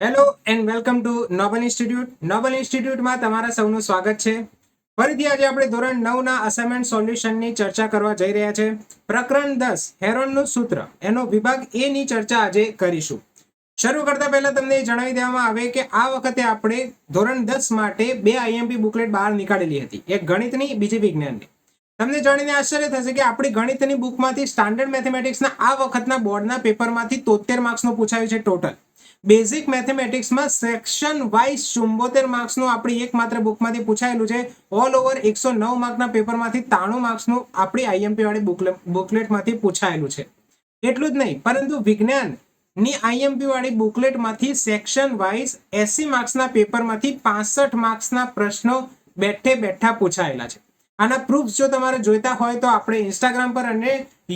Hello and welcome to Noble institute. Noble ઇન્સ્ટિટ્યૂટમાં તમારા સૌનું સ્વાગત છે. ફરીથી આજે આપણે ધોરણ 9ના અસાઇનમેન્ટ સોલ્યુશનની ચર્ચા કરવા જઈ રહ્યા છે. પ્રકરણ 10 હેરોનનું સૂત્ર એનો વિભાગ એ ની ચર્ચા આજે કરીશું. શરૂ કરતા પહેલા તમને જણાવી દેવામાં આવે કે આ વખતે આપણે ધોરણ 10 માટે બે આઈએમપી બુકલેટ બહાર નીકાળેલી હતી, એક ગણિતની, બીજી વિજ્ઞાનની. તમને જાણીને આશ્ચર્ય થશે કે આપણી ગણિતની બુકમાંથી સ્ટાન્ડર્ડ મેથેમેટિક્સના આ વખતના બોર્ડના પેપરમાંથી 73 માર્ક્સનું પૂછાયું છે ટોટલ. બેઝિક મેથેમેટિક્સમાં સેક્શન વાઇઝ 74 માર્ક્સનું આપણી એકમાત્ર બુકમાંથી પૂછાયેલું છે. ઓલ ઓવર 109 માર્કના પેપરમાંથી 93 માર્ક્સનું આપણી આઈએમપી વાળી બુકલેટમાંથી પૂછાયેલું છે. એટલું જ નહીં, પરંતુ વિજ્ઞાનની આઈએમપી વાળી બુકલેટમાંથી સેક્શન વાઇઝ 80 માર્ક્સના પેપરમાંથી 65 માર્ક્સના પ્રશ્નો બેઠે બેઠા પૂછાયેલા છે. આના પ્રૂફ જો તમારે જોઈતા હોય તો આપણે ઇન્સ્ટાગ્રામ પર અને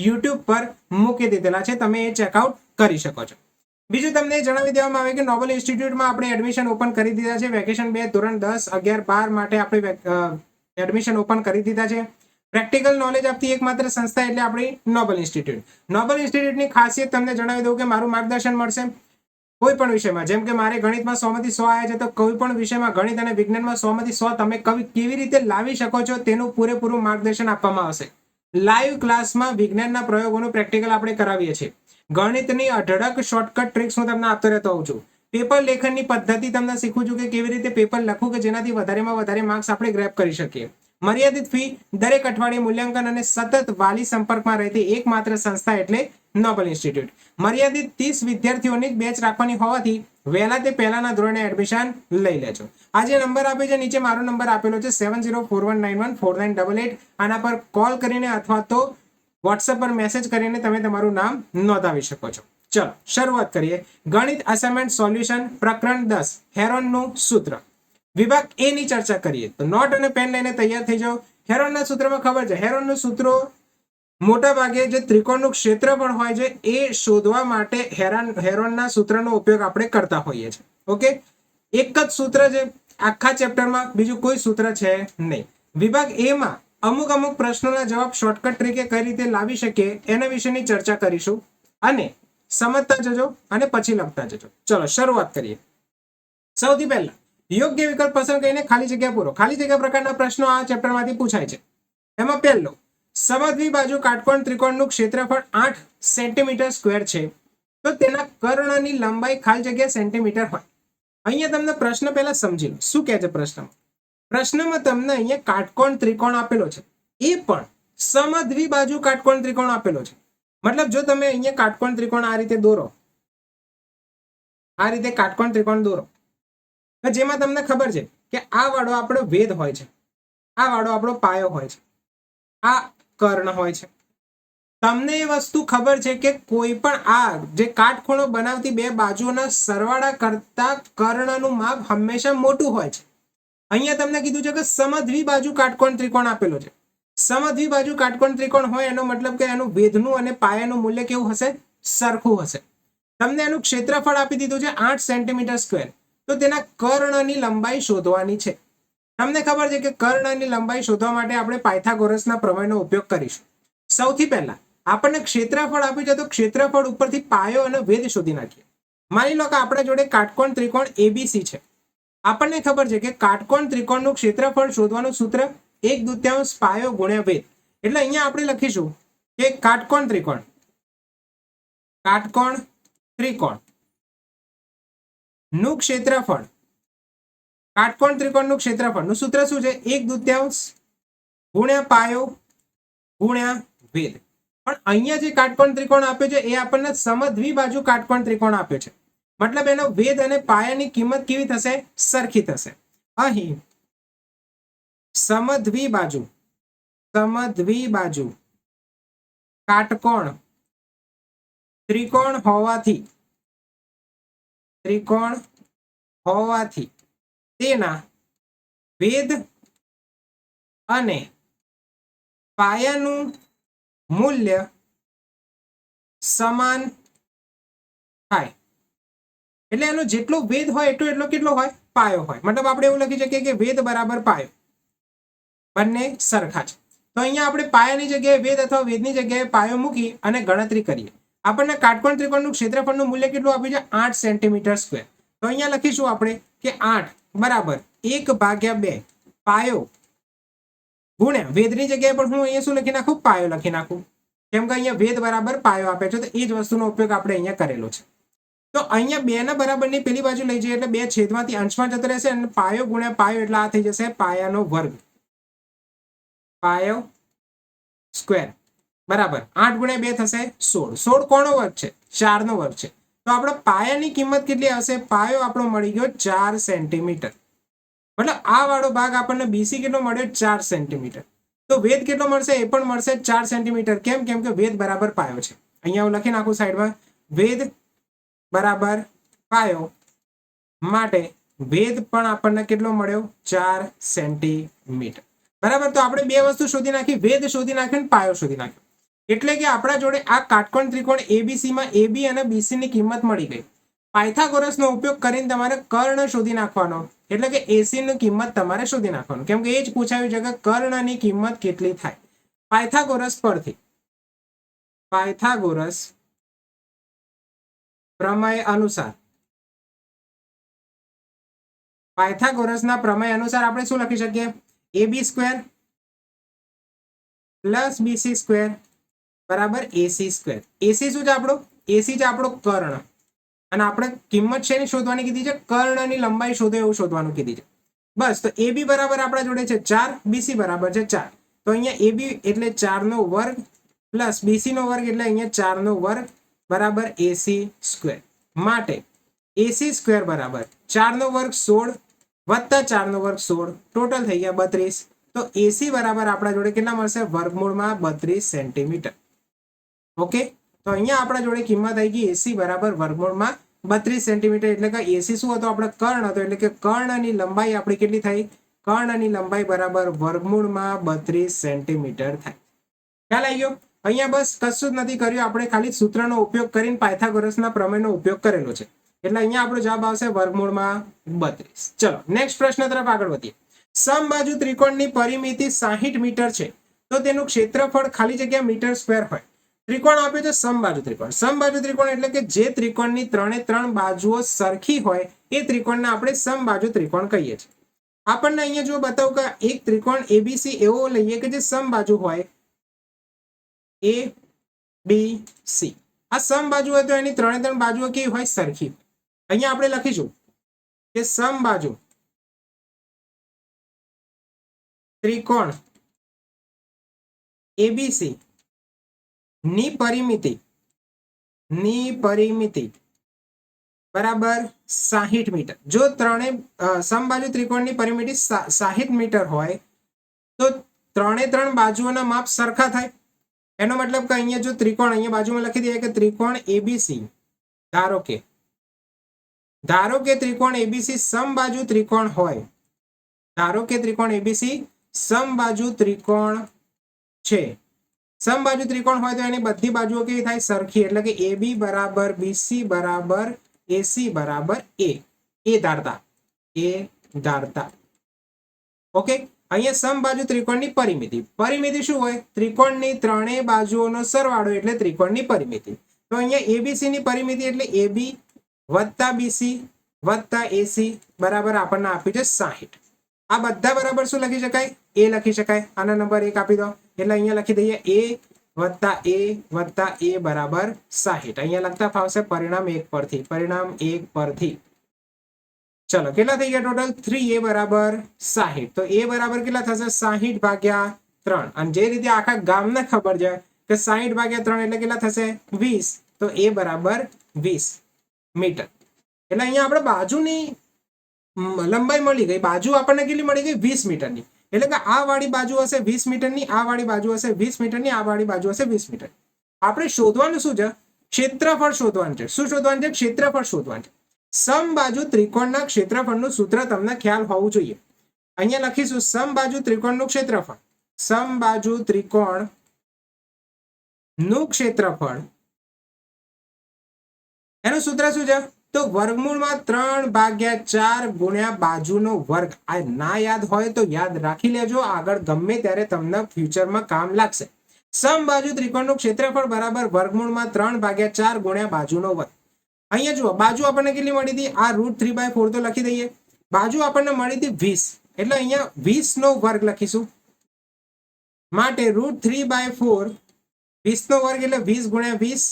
યુટ્યુબ પર મૂકી દીધેલા છે, તમે એ ચેકઆઉટ કરી શકો છો. બીજું તમને જણાવી દેવામાં આવે કે નોબલ ઇન્સ્ટિટ્યૂટમાં આપણે એડમિશન ઓપન કરી દીધા છે. વેકેશન 2 ધોરણ 10, 11, 12 માટે આપણે એડમિશન ઓપન કરી દીધા છે. પ્રેક્ટિકલ નોલેજ આપતી એકમાત્ર સંસ્થા એટલે આપણી નોબલ ઇન્સ્ટિટ્યૂટ. નોબલ ઇન્સ્ટિટ્યૂટની ખાસિયત તમને જણાવી દઉં કે મારું માર્ગદર્શન મળશે કોઈ પણ વિષયમાં. જેમ કે મારે ગણિતમાં 100 માંથી 100 આવ્યા છે, તો કોઈ પણ વિષયમાં ગણિત અને વિજ્ઞાનમાં 100 માંથી 100 તમે કેવી રીતે લાવી શકો છો તેનું પૂરેપૂરું માર્ગદર્શન આપવામાં આવશે. લાઈવ ક્લાસમાં વિજ્ઞાનના પ્રયોગોનું પ્રેક્ટિકલ આપણે કરાવીએ છીએ. ગણિતની અઢળક શોર્ટકટ ટ્રિક્સ હું તમને આપતો રહેતો હોઉં છું. પેપર લેખનની પદ્ધતિ તમને શીખું છું કે કેવી રીતે પેપર લખવું કે જેનાથી વધારેમાં વધારે માર્ક્સ આપણે ગ્રેપ કરી શકીએ. મર્યાદિત ફી, દરેક અઠવાડિયે મૂલ્યાંકન અને સતત વાલી સંપર્કમાં રહેતી એકમાત્ર સંસ્થા એટલે નોબલ ઇન્સ્ટિટ્યૂટ. મર્યાદિત 30 વિદ્યાર્થીઓની જ બેચ રાખવાની હોવાથી વહેલા તે પહેલાના ધોરણે એડમિશન લઈ લેજો. આ જે નંબર આપે છે નીચે મારો નંબર આપેલો છે 7041914988. આના પર કોલ કરીને અથવા તો વોટ્સએપ પર મેસેજ કરીને તમે તમારું નામ નોંધાવી શકો છો. ચલો શરૂઆત કરીએ. ગણિત અસાઇનમેન્ટ સોલ્યુશન પ્રકરણ 10 હેરોનનું સૂત્ર વિભાગ એ ની ચર્ચા કરીએ. તો નોટ અને પેન લઈને તૈયાર થઈ જાઓ. હેરોનના સૂત્રમાં ખબર છે, હેરોનનું સૂત્રો મોટા ભાગે જે ત્રિકોણનું ક્ષેત્રફળ હોય છે એ શોધવા માટે હેરોનના સૂત્રનો ઉપયોગ આપણે કરતા હોઈએ છીએ. ઓકે, એક જ સૂત્ર છે આખા ચેપ્ટરમાં, બીજું કોઈ સૂત્ર છે નહીં. વિભાગ એ માં અમુક પ્રશ્નોના જવાબ શોર્ટકટ તરીકે કઈ રીતે લાવી શકીએ એના વિશેની ચર્ચા કરીશું, અને સમજતા જજો અને પછી લખતા જજો. ચલો શરૂઆત કરીએ. સૌથી પહેલા યોગ્ય વિકલ્પ પસંદ કરીને ખાલી જગ્યા પૂરો. ખાલી જગ્યા પ્રકારના પ્રશ્નો આ ચેપ્ટરમાંથી પૂછાય છે. એમાં પહેલો, સમદ્વિ બાજુ કાટકોણ ત્રિકોણનું ક્ષેત્રફળ 8 સેન્ટીમીટર સ્ક્વેર છે, તો તેના કર્ણની લંબાઈ ખાલી જગ્યા સેન્ટીમીટર હોય. અહીંયા તમને પ્રશ્ન પહેલા સમજી લો શું કહે છે પ્રશ્નમાં. પ્રશ્નમાં તમને અહીંયા કાટકોણ ત્રિકોણ આપેલો છે, એ પણ સમદ્વિ બાજુ કાટકોણ ત્રિકોણ આપેલો છે. મતલબ જો તમે અહીંયા કાટકોણ ત્રિકોણ આ રીતે દોરો, આ રીતે કાટકોણ ત્રિકોણ દોરો, જેમાં તમને ખબર છે કે આ વાળો આપણો વેધ હોય છે, આ વાળો આપણો પાયો હોય છે, આ કર્ણ હોય છે. તમને એ વસ્તુ ખબર છે કે કોઈ પણ આ જે કાટખૂણો બનાવતી બે બાજુઓના સરવાળા કરતા કર્ણનું માપ હંમેશા મોટું હોય છે. અહીંયા તમને કીધું છે કે સમદ્વિ બાજુ કાટકોણ ત્રિકોણ આપેલો છે. સમદ્વિ બાજુ કાટકોણ ત્રિકોણ હોય એનો મતલબ કે એનું વેધનું અને પાયાનું મૂલ્ય કેવું હશે? સરખું હશે. તમને એનું ક્ષેત્રફળ આપી દીધું છે 8 સેન્ટીમીટર સ્ક્વેર, તો તેના કર્ણની લંબાઈ શોધવાની છે. તમને ખબર છે કે કર્ણની લંબાઈ શોધવા માટે આપણે પાયથાગોરસના પ્રમેયનો ઉપયોગ કરીશું. સૌથી પહેલા આપણને ક્ષેત્રફળ આપ્યું છે, તો ક્ષેત્રફળ ઉપરથી પાયો અને વેધ શોધી નાખીએ. માની લો કે આપણા જોડે કાટકોણ ત્રિકોણ એબીસી છે. આપણને ખબર છે કે કાટકોણ ત્રિકોણનું ક્ષેત્રફળ શોધવાનું સૂત્ર 1/2 પાયો ગુણ્યા વેધ. એટલે અહીંયા આપણે લખીશું કે કાટકોણ ત્રિકોણ નું ક્ષેત્રફળ, કાટકોણ ત્રિકોણનું ક્ષેત્રફળનું સૂત્ર શું છે? 1/2 ગુણ્યા પાયો ગુણ્યા વેધ. પણ અહીંયા જે કાટકોણ ત્રિકોણ આપ્યો છે એ આપણને સમદ્વિ બાજુ કાટકોણ ત્રિકોણ આપ્યો છે. મતલબ એનો વેધ અને પાયાની કિંમત કેવી થશે? સરખી થશે. અહીં સમદ્વિ બાજુ કાટકોણ ત્રિકોણ હોવાથી તેના વેધ અને પાયાનું મૂલ્ય સમાન થાય. એટલે એનો જેટલો વેધ હોય એટલો કેટલો હોય? પાયો હોય. મતલબ આપણે એવું લખી શકીએ કે વેધ બરાબર પાયો, બંને સરખા છે. તો અહીંયા આપણે પાયાની જગ્યાએ વેધ અથવા વેધની જગ્યાએ પાયો મૂકી અને ગણતરી કરીએ. આપણને કાટકોણ ત્રિકોણનું ક્ષેત્રફળનું મૂલ્ય કેટલું આપ્યું છે? 8 સેન્ટીમીટર સ્ક્વેર. તો અહીંયા લખીશું આપણે કે 8 બરાબર 1/2 પાયો ગુણ્યા વેદની જગ્યાએ પણ હું અહીંયા શું લખી નાખું, પાયો લખી નાખું, કેમ કે અહીંયા વેદ બરાબર પાયો આપે છે. તો એ જ વસ્તુનો ઉપયોગ આપણે અહીંયા કરેલો છે. તો અહીંયા 2 ના બરાબરની પેલી બાજુ લઈ જઈએ એટલે 2 છેદમાંથી અંશમાં જતો રહેશે અને પાયો ગુણ્યા પાયો એટલે આ થઈ જશે પાયાનો વર્ગ, પાયો સ્ક્વેર બરાબર 8 ગુણ્યા 2 થશે 16. 16 કોનો વર્ગ છે? 4 નો વર્ગ છે. તો આપણો પાયાની કિંમત કેટલી હશે? પાયો આપણો મળી ગયો 4 સેન્ટીમીટર. મતલબ આ વાળો ભાગ આપણને બીસી કેટલો મળ્યો? 4 સેન્ટીમીટર. તો વેદ કેટલો મળશે? એ પણ મળશે 4 સેન્ટીમીટર. કેમ? કેમ કે વેદ બરાબર પાયો છે. અહીંયા હું લખી નાખું સાઈડમાં, વેદ બરાબર પાયો માટે વેદ પણ આપણને કેટલો મળ્યો? 4 સેન્ટીમીટર બરાબર. તો આપણે બે વસ્તુ શોધી નાખી, વેદ શોધી નાખ્યો અને પાયો શોધી નાખ્યો. એટલે કે આપણા જોડે આ કાટકોણ ત્રિકોણ એબીસી માં એબી અને બીસી ની કિંમત મળી ગઈ. પાયથાગોરસનો ઉપયોગ કરીને તમારે કર્ણ શોધી નાખવાનો, એટલે કે એસી ની કિંમત તમારે શોધી નાખવાનું, કેમ કે એ જ પૂછાયું છે કે કર્ણની કિંમત કેટલી થાય. પાયથાગોરસ પરથી, પાયથાગોરસ પ્રમેય અનુસાર, પાયથાગોરસના પ્રમેય અનુસાર આપણે શું લખી શકીએ? AB square plus BC square બરાબર AC સ્ક્વેર. AC શું છે આપણો? AC છે આપણો કર્ણ, અને આપણે કિંમત શેની શોધવાની કીધી છે? કર્ણની લંબાઈ શોધો એવું શોધવાનું કીધી છે. બસ. તો AB બરાબર આપણા જોડે છે 4, BC બરાબર છે 4. તો અહીંયા AB એટલે 4 નો વર્ગ પ્લસ BC નો વર્ગ એટલે અહીંયા 4 નો વર્ગ બરાબર AC સ્ક્વેર. માટે AC સ્ક્વેર બરાબર 4 નો વર્ગ 16 વત્તા 4 નો વર્ગ 16, ટોટલ થઈ ગયા 32. તો AC બરાબર આપણા જોડે કેટલા મળશે? વર્ગમૂળમાં 32 સેન્ટીમીટર. ઓકે, તો અહીંયા આપણા જોડે કિંમત આવી ગઈ AC બરાબર વર્ગમૂળમાં 32 સેન્ટીમીટર. એટલે કે AC શું હતો? આપણે કર્ણ હતો, એટલે કે કર્ણની લંબાઈ આપણી કેટલી થઈ? કર્ણની લંબાઈ બરાબર વર્ગમૂળમાં 32 સેન્ટીમીટર થાય. ખ્યાલ આવી ગયો? અહીંયા બસ કશું જ નથી કર્યું, આપણે ખાલી સૂત્રનો ઉપયોગ કરીને પાયથાગોરસના પ્રમેયનો ઉપયોગ કરેલો છે. એટલે અહીંયા આપણો જવાબ આવશે વર્ગમૂળમાં 32. ચલો નેક્સ્ટ પ્રશ્ન તરફ આગળ વધીએ. સમબાજુ ત્રિકોણની પરિમિતિ 60 મીટર છે, તો તેનું ક્ષેત્રફળ ખાલી જગ્યા મીટર સ્ક્વેર હોય. ત્રિકોણ આપ્યો છે સમબાજુ ત્રિકોણ. સમબાજુ ત્રિકોણ એટલે કે જે ત્રિકોણની 3 બાજુઓ સરખી હોય એ ત્રિકોણને આપણે સમબાજુ ત્રિકોણ કહીએ છીએ. આપણને અહીંયા જો બતાવું કે એક ત્રિકોણ ABC એવો લઈએ કે જે સમબાજુ હોય, ABC. આ સમબાજુ હોય તો એની 3 બાજુઓ કેવી હોય? સરખી. અહીંયા આપણે લખીશું કે સમબાજુ ત્રિકોણ ABC ની પરિમિતિ બરાબર 60 મીટર. જો સમબાજુ ત્રિકોણની પરિમિતિ 60 મીટર હોય તો 3 બાજુઓના માપ સરખા થાય. એનો મતલબ કે અહીંયા જો ત્રિકોણ, અહીંયા બાજુમાં લખી દઈએ કે ત્રિકોણ ABC, ધારો કે ત્રિકોણ ABC સમબાજુ ત્રિકોણ હોય, ધારો કે ત્રિકોણ ABC સમબાજુ ત્રિકોણ છે. સમબાજુ ત્રિકોણ હોય તો એની બધી બાજુઓ કેવી થાય? સરખી. એટલે કે AB બરાબર BC બરાબર AC બરાબર A ધારતા. ઓકે, અહીંયા સમબાજુ ત્રિકોણની પરિમિતિ શું હોય? ત્રિકોણની 3 બાજુઓનો સરવાળો એટલે ત્રિકોણની પરિમિતિ. તો અહીંયા ABC ની પરિમિતિ એટલે AB વત્તા BC વત્તા AC બરાબર આપણને આપ્યું છે 60. આ બધા બરાબર શું લખી શકાય? A લખી શકાય. આના નંબર 1 આપી દો એટલે અહીંયા લખી દઈએ A વત્તા A બરાબર 60. અહીંયા લખતા ફાવશે પરિણામ 1 પરથી. ચલો કેટલા થઈ ગયા ટોટલ? 3A બરાબર 60. તો A બરાબર કેટલા થશે? 60/3. અને જે રીતે આખા ગામને ખબર છે કે 60/3 એટલે કેટલા થશે? 20. તો A બરાબર 20 મીટર. એટલે અહીંયા આપણે બાજુની લંબાઈ મળી ગઈ. બાજુ આપણને કેટલી મળી ગઈ? 20 મીટરની. એટલે કે આ વાળી બાજુ હશે 20 મીટરની, આ વાળી બાજુ હશે 20 મીટરની, આ વાળી બાજુ હશે 20 મીટર. આપણે શોધવાનું શું છે? ક્ષેત્રફળ શોધવાનું છે. શું શોધવાનું છે? ક્ષેત્રફળ શોધવાનું છે. સમબાજુ ત્રિકોણના ક્ષેત્રફળનું સૂત્ર તમને ખ્યાલ હોવું જોઈએ. અહીંયા લખીશું સમબાજુ ત્રિકોણનું ક્ષેત્રફળ. સમબાજુ ત્રિકોણનું ક્ષેત્રફળ એનું સૂત્ર શું છે? તો વર્ગમૂળમાં 3/4 ગુણ્યા બાજુનો વર્ગ. આ ના યાદ હોય તો યાદ રાખી લેજો, આગળ ગમે ત્યારે તમને ફ્યુચરમાં કામ લાગશે. સમબાજુ ત્રિકોણનું ક્ષેત્રફળ બરાબર વર્ગમૂળમાં 3/4 ગુણ્યા બાજુનો વર્ગ. અહીંયા જુઓ બાજુ આપણને કેટલી મળી હતી, આ √3/4 તો લખી દઈએ. બાજુ આપણને મળી હતી 20, એટલે અહીંયા 20 નો વર્ગ લખીશું. માટે √3/4 20 નો વર્ગ એટલે 20 ગુણ્યા 20,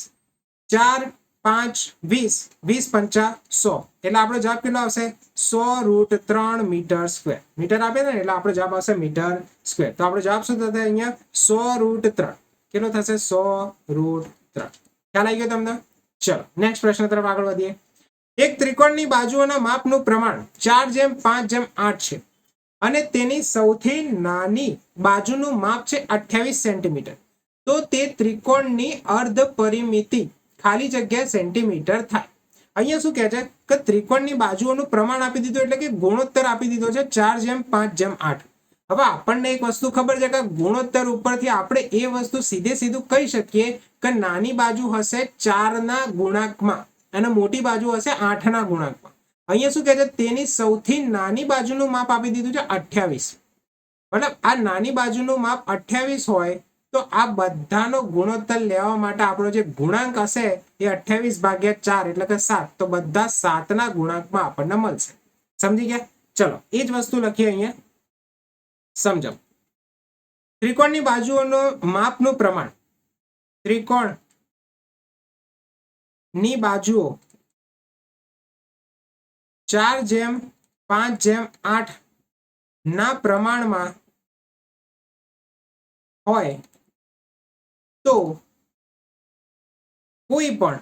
4 5 20, 20 પંચા 100, એટલે આપણો જવાબ કેટલો આવશે 100√3 મીટર સ્ક્વેર. મીટર આપે ને એટલે આપણો જવાબ આવશે મીટર સ્ક્વેર. તો આપણો જવાબ શું થશે અહીંયા 100√3. કેટલો થશે 100√3. ખ્યાલ આવી ગયો તમને? ચલો નેક્સ્ટ પ્રશ્ન તરફ આગળ વધીએ. એક ત્રિકોણની બાજુઓના માપનું પ્રમાણ 4:5:8 છે અને તેની સૌથી નાની બાજુનું માપ છે 28 સેન્ટીમીટર. તો તે ત્રિકોણની અર્ધ પરિમિતિ ખાલી જગ્યા સેન્ટીમીટર થાય. અહીંયા શું કહે છે કે ત્રિકોણની બાજુઓનું પ્રમાણ આપી દીધું, એટલે કે ગુણોત્તર આપી દીધો છે 4:5:8. હવે આપણને એક વસ્તુ ખબર છે કે ગુણોત્તર ઉપરથી આપણે એ વસ્તુ સીધું કહી શકીએ કે નાની બાજુ હશે 4 ના ગુણાંકમાં અને મોટી બાજુ હશે 8 ના ગુણાંકમાં. અહીંયા શું કહે છે તેની સૌથી નાની બાજુનું માપ આપી દીધું છે 28. મતલબ આ નાની બાજુનું માપ 28 હોય તો આ બધાનો ગુણોત્તર લેવા માટે આપણો જે ગુણાંક હશે એ 28/4 એટલે કે 7. તો બધા 7 ના ગુણાંકમાં આપણને મળશે. સમજી ગયા? ચલો એ જ વસ્તુ લખીએ અહીંયા. સમજો ત્રિકોણની બાજુઓનો માપનું પ્રમાણ, ત્રિકોણ ની બાજુઓ 4:5:8 ના પ્રમાણમાં હોય તો કોઈ પણ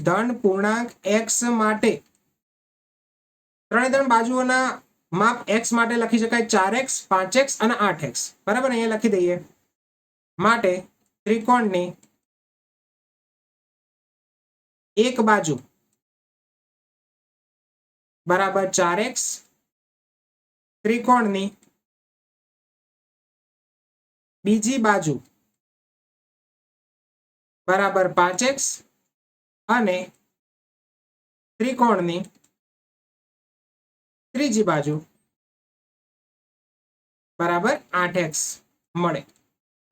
ધન પૂર્ણાંક x માટે, ત્રણ બાજુઓના માપ x માટે લખી શકાય 4x 5x અને 8x. બરાબર, અહીંયા લખી દઈએ. માટે ત્રિકોણની એક બાજુ બરાબર 4x, ત્રિકોણની બીજી બાજુ બરાબર 5x અને ત્રિકોણની ત્રીજી બાજુ બરાબર 8x મળે.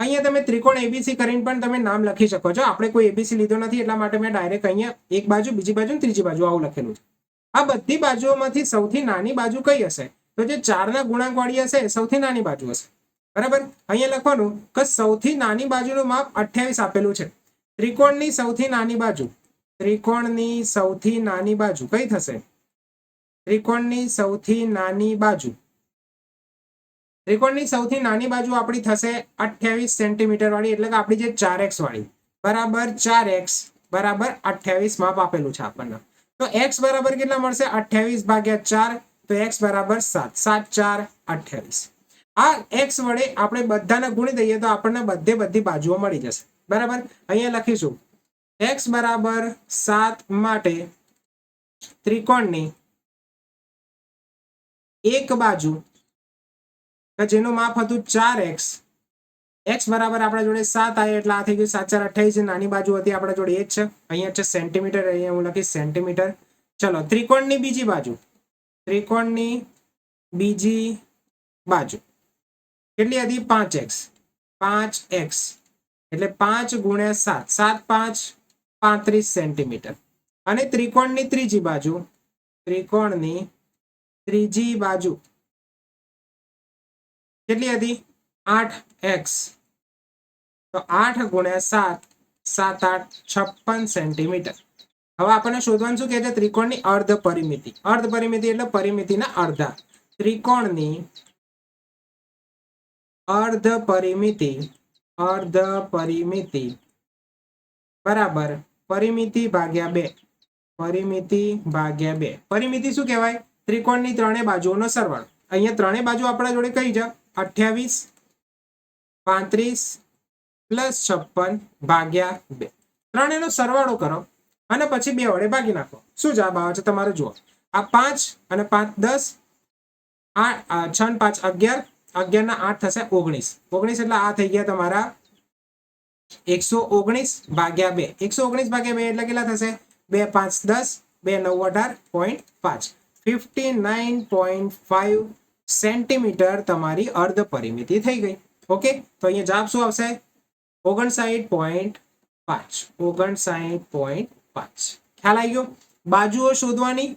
અહીંયા તમે ત્રિકોણ એબીસી કરીને પણ તમે નામ લખી શકો છો. આપણે કોઈ એબીસી લીધો નથી એટલા માટે મેં ડાયરેક્ટ અહીંયા એક બાજુ, બીજી બાજુ, ત્રીજી બાજુ આવું લખેલું છે. આ બધી બાજુઓમાંથી સૌથી નાની બાજુ કઈ હશે? તો જે 4 ના ગુણાંક વાળી હશે સૌથી નાની બાજુ હશે. બરાબર, અહીંયા લખવાનું કે સૌથી નાની બાજુનું માપ 28 આપેલું છે. ત્રિકોણની સૌથી નાની બાજુ, ત્રિકોણની સૌથી નાની બાજુ કઈ થશે? ત્રિકોણની સૌથી નાની બાજુ, ત્રિકોણની સૌથી નાની બાજુ આપણી થશે 28 સેન્ટીમીટર વાળી, એટલે કે આપણી જે 4x વાળી બરાબર 4x બરાબર 28 માપ આપેલું છે આપણને. તો x બરાબર કેટલા મળશે? 28/4. તો x બરાબર 7. 7 4 28. આ x વડે આપણે બધાને ગુણી દઈએ તો આપણને બધી બાજુઓ મળી જશે. બરાબર, અહીંયા લખીશું x બરાબર 7 માટે ત્રિકોણની એક બાજુ જેનું માપ હતું 4x, x બરાબર આપણા જોડે 7 આવે એટલે આ થઈ ગયું 7 4 28. નાની બાજુ હતી આપણા જોડે એ જ છે. અહીંયા છે સેન્ટીમીટર, અહીંયા હું લખીશ સેન્ટીમીટર. ચલો ત્રિકોણની બીજી બાજુ, ત્રિકોણની બીજી બાજુ કેટલી હતી? 5x, 5x એટલે 5 ગુણ્યા 7, 7 5 35 સેન્ટીમીટર. અને ત્રિકોણની ત્રીજી બાજુ, ત્રિકોણની ત્રીજી બાજુ કેટલી હતી? 8x. તો 8 ગુણ્યા 7, 7 8 56 સેન્ટીમીટર. હવે આપણને શોધવાનું શું કહે છે? ત્રિકોણની અર્ધ પરિમિતિ. અર્ધ પરિમિતિ એટલે પરિમિતિના અડધા. ત્રિકોણની અર્ધ પરિમિતિ બરાબર પરિમિતિ ભાગ્યા 2. પરિમિતિ ભાગ્યા 2. પરિમિતિ શું કહેવાય? ત્રિકોણની ત્રણેય બાજુઓનો સરવાળો. અહીંયા ત્રણેય બાજુ આપણા જોડે કઈ છે? 28 35 પ્લસ 56 ભાગ્યા 2. ત્રણેયનો સરવાળો કરો અને પછી 2 વડે ભાગી નાખો. શું જવાબ આવે છે તમારે? જુઓ, આ 5 અને 5 10, 6 અને 5 11, 11 ના 8 થશે 19. 19 એટલે આ થઈ ગયા તમારા 119 ભાગ્યા 2. 119 ભાગ્યા 2 એટલે કેટલા થશે? 2 5 10, 2 9 18.5. 59.5 સેન્ટીમીટર તમારી અર્ધ પરિમિતિ થઈ ગઈ. ઓકે, તો અહીંયા જવાબ શું આવશે? 59.5 59.5 ખ્યાલ આવી ગયો. બાજુઓ શોધવાની,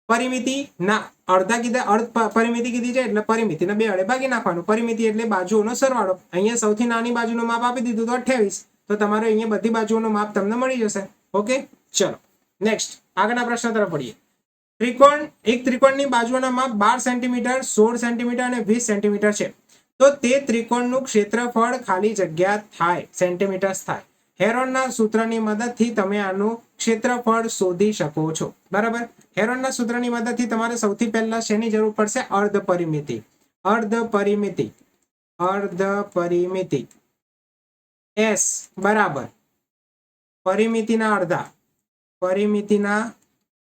પરિમિતિ ના અડધા કીધા, પરિમિતિ કીધી છે એટલે પરિમિતિને 2 વડે ભાગી નાખવાનું. પરિમિતિ એટલે બાજુઓનો સરવાળો. અહીંયા સૌથી નાની બાજુનું માપ આપી દીધું તો 28, તો તમારે અહીંયા બધી બાજુઓનું માપ તમને મળી જશે. ઓકે, ચલો નેક્સ્ટ આગળના પ્રશ્ન તરફ પડીએ. એક ત્રિકોણની બાજુઓના માપ 12 સેન્ટીમીટર, 16 સેન્ટીમીટર અને 20 સેન્ટીમીટર છે. તો તે ત્રિકોણનું ક્ષેત્રફળ ખાલી જગ્યા થાય સેન્ટીમીટર થાય. હેરોનના સૂત્રની મદદથી તમે આનું ક્ષેત્રફળ શોધી શકો છો. બરાબર. હેરોનના સૂત્રની મદદથી તમારે સૌથી પહેલા શેની જરૂર પડશે? અર્ધ પરિમિતિ. S બરાબર પરિમિતિના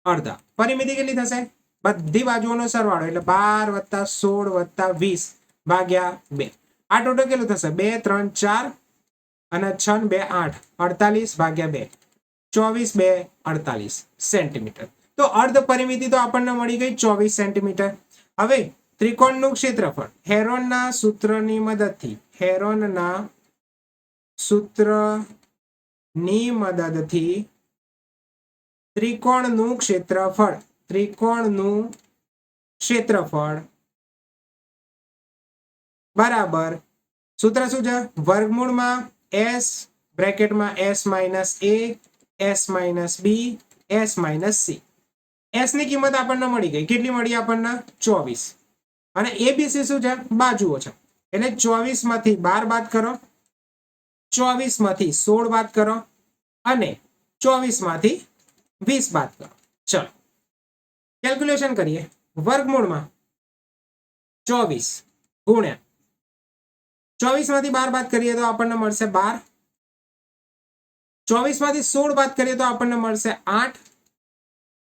અડધા. પરિમિતિ કેટલી થશે? બધી બાજુઓનો સરવાળો એટલે 12 + 16 + 20 ભાગ્યા 2. આ ટોટલ કેટલું થશે? 2 3 4 અને 6 2 8 48 ભાગ્યા 2 24 2 48 સેન્ટીમીટર. તો અર્ધ પરિમિતિ તો આપણને મળી ગઈ 24 સેન્ટીમીટર. હવે ત્રિકોણનું ક્ષેત્રફળ હેરોનના સૂત્રની મદદથી ત્રિકોણનું ક્ષેત્રફળ બરાબર સૂત્ર શું છે? વર્ગમૂળમાં s બ્રેકેટમાં s - a s - b s - c. s ની કિંમત આપણને મળી ગઈ. કેટલી મળી આપણને? 24. અને abc શું છે? બાજુઓ છે. એટલે 24 માંથી 12 બાદ કરો, 24 માંથી 16 બાદ કરો અને 24 માંથી 20 બાદ કરો. ચલો કેલ્ક્યુલેશન કરીએ. વર્ગમૂળમાં 24 ગુણ્યા 24 માંથી 12 બાદ કરીએ તો આપણને મળશે 12. 24 માંથી 16 બાદ કરીએ તો આપણને મળશે 8